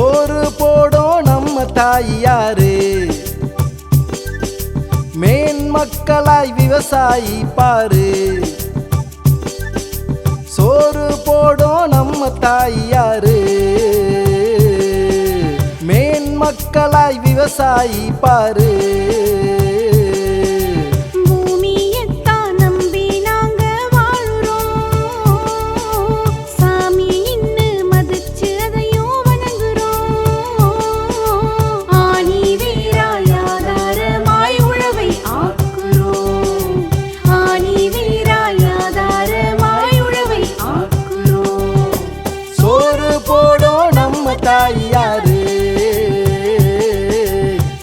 சோறு போடும் நம்ம தாயாரு, மேன்மக்களாய் விவசாயி பாரு. சோறு போடும் நம்ம தாயாரு, மேன்மக்களாய் விவசாயி பாரு. தாயாரு,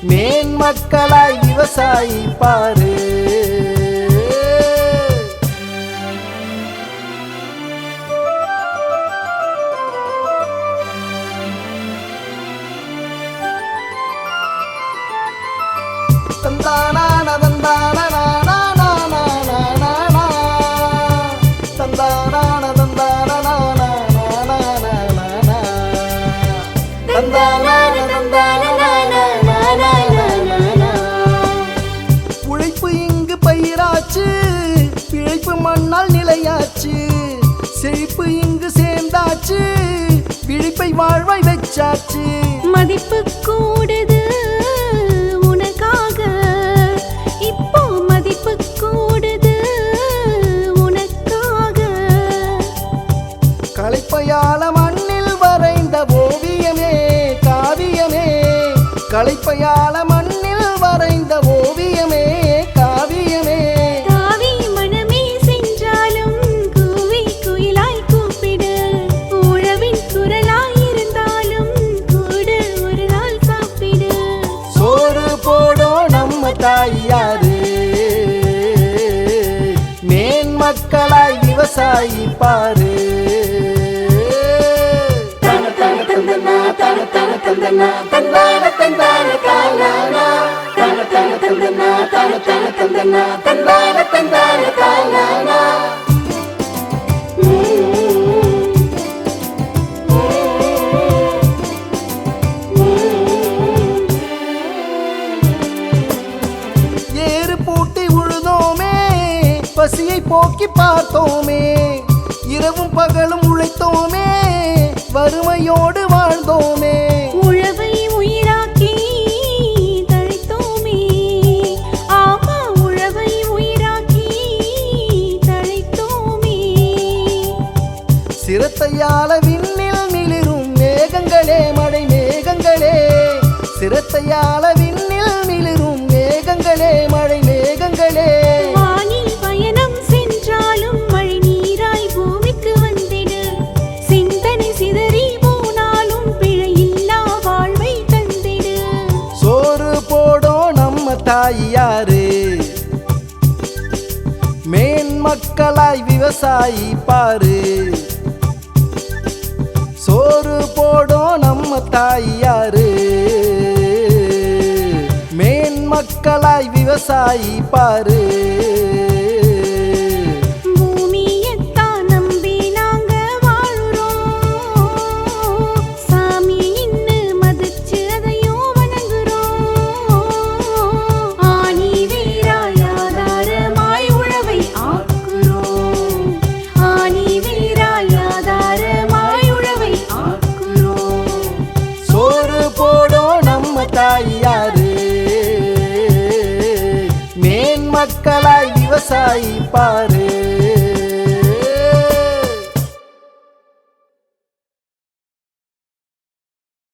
மேன்மக்களாய் விவசாயி பாரு. தந்தானா தந்தானா உழைப்பு இங்கு பயிராச்சு, பிழைப்பு மண்ணால் நிலையாச்சு. செழிப்பு இங்கு சேர்ந்தாச்சு, விழிப்பை வாழ்வாய் வச்சாச்சு. மதிப்பு கூடுது உனக்காக, இப்போ மதிப்பு கூடுது உனக்காக. களைப்பையால மண்ணில் வரைந்த ஓவியமே காவியமே, களைப்பையால மண்ணில் வரைந்த ஓவியமே காவியமே. தாவி மனமே சென்றாலும் கூவி குயிலாய் கூப்பிடு, உழவின் குரலாய் இருந்தாலும் கூடு ஒரு நாள் சாப்பிடு. சோறு போடும் நம்ம தாயாரு, மேன்மக்களாய் விவசாயி பாரு. ஏறு பூட்டி உழுதோமே, பசியை போக்கி பார்த்தோமே. இரவும் பகலும் உழைத்தோமே, வறுமையோடு வாழ்ந்தோமே. உழவை உயிராக்கி தழைத்தோமே, ஆமா உழவை உயிராக்கி தழைத்தோமே. சிரத்தையால விண்ணில் மிளிரும் மேகங்களே மழை மேகங்களே, சிரத்தையால விண்ணில் மிளிரும் மேகங்களே மழை மேகங்களே. வானில் பயணம் சென்றாலும் மழை நீராய் பூமிக்கு வந்திடு, சிந்தனை சிதறி போனாலும் பிழையில்லா வாழ்வை தந்திடு. சோறு போடும் நம்ம தாயாரு, மேன்மக்களாய் விவசாயி பாரு. சோறு போடும் நம்ம தாயாரு, மேன்மக்களாய் விவசாயி பாரு. பூமியத்தான் நம்பி நாங்க வாழுறோம், சாமி இன்னு மதிச்சு அதையும் வணங்குறோம். ஆனி வீராய் ஆதாரமாய் உழவை ஆக்குறோம், ஆனி வீராய் ஆதாரமாய் உழவை ஆக்குறோம். சோறு போடும் நம்ம தாயாரு, மேன்மக்களாய் விவசாயி பாரு.